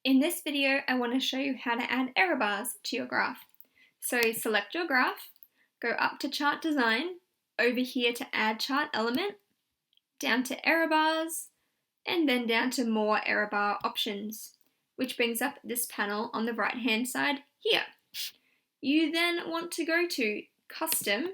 In this video, I want to show you how to add error bars to your graph. So select your graph, go up to Chart Design, over here to Add Chart Element, down to Error Bars, and then down to More Error Bar Options, which brings up this panel on the right-hand side here. You then want to go to Custom,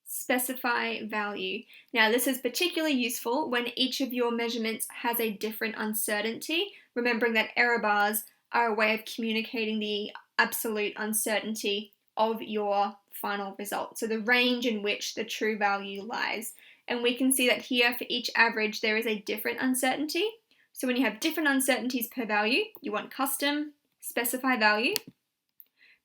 Specify Value. Now this is particularly useful when each of your measurements has a different uncertainty, remembering that error bars are a way of communicating the absolute uncertainty of your final result. So the range in which the true value lies. And we can see that here for each average there is a different uncertainty. So when you have different uncertainties per value, you want Custom, Specify Value.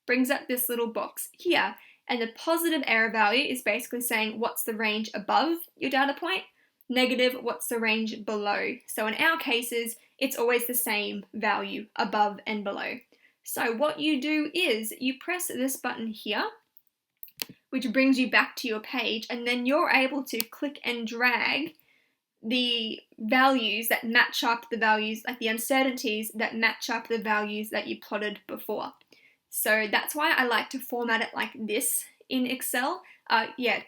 Brings up this little box here. And the positive error value is basically saying what's the range above your data point, negative what's the range below. So in our cases, it's always the same value above and below. So what you do is you press this button here, which brings you back to your page, and then you're able to click and drag the values that match up the values, like the uncertainties that match up the values that you plotted before. So that's why I like to format it like this in Excel.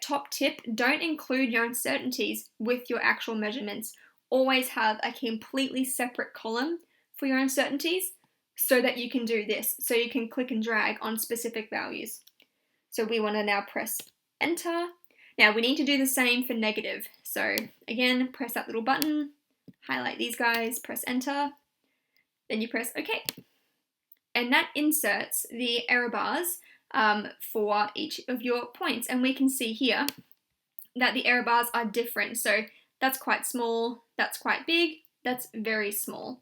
Top tip, don't include your uncertainties with your actual measurements. Always have a completely separate column for your uncertainties so that you can do this. So you can click and drag on specific values. So we want to now press Enter. Now we need to do the same for negative. So again, press that little button, highlight these guys, press Enter, then you press OK. And that inserts the error bars for each of your points. And we can see here that the error bars are different. So that's quite small, that's quite big, that's very small,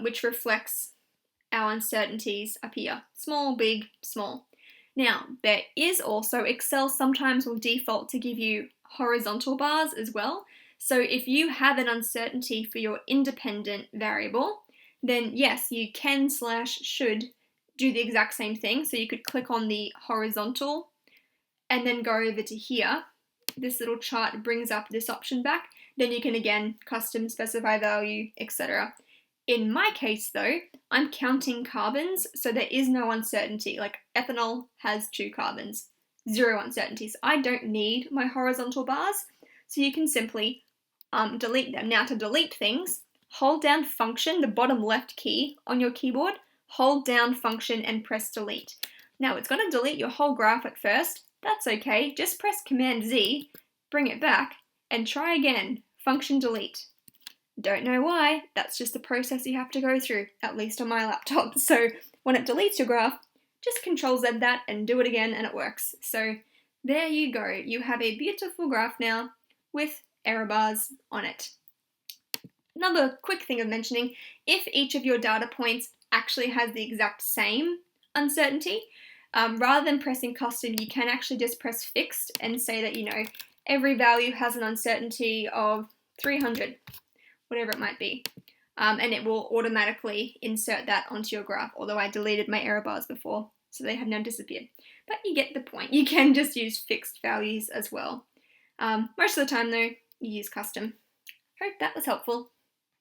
which reflects our uncertainties up here. Small, big, small. Now, there is also, Excel sometimes will default to give you horizontal bars as well. So if you have an uncertainty for your independent variable, then yes, you can/should do the exact same thing. So you could click on the horizontal and then go over to here. This little chart brings up this option back. Then you can again custom specify value, etc. In my case though, I'm counting carbons, so there is no uncertainty. Like ethanol has 2 carbons, 0 uncertainties. I don't need my horizontal bars, so you can simply delete them. Now to delete things, hold down Function, the bottom left key on your keyboard, hold down Function and press Delete. Now it's going to delete your whole graph at first. That's okay, just press Command Z, bring it back, and try again, Function Delete. Don't know why, that's just the process you have to go through, at least on my laptop. So when it deletes your graph, just Control Z that and do it again and it works. So there you go, you have a beautiful graph now with error bars on it. Another quick thing of mentioning, if each of your data points actually has the exact same uncertainty, rather than pressing custom, you can actually just press fixed and say that, every value has an uncertainty of 300, whatever it might be. And it will automatically insert that onto your graph, although I deleted my error bars before, so they have now disappeared. But you get the point. You can just use fixed values as well. Most of the time though, you use custom. Hope that was helpful.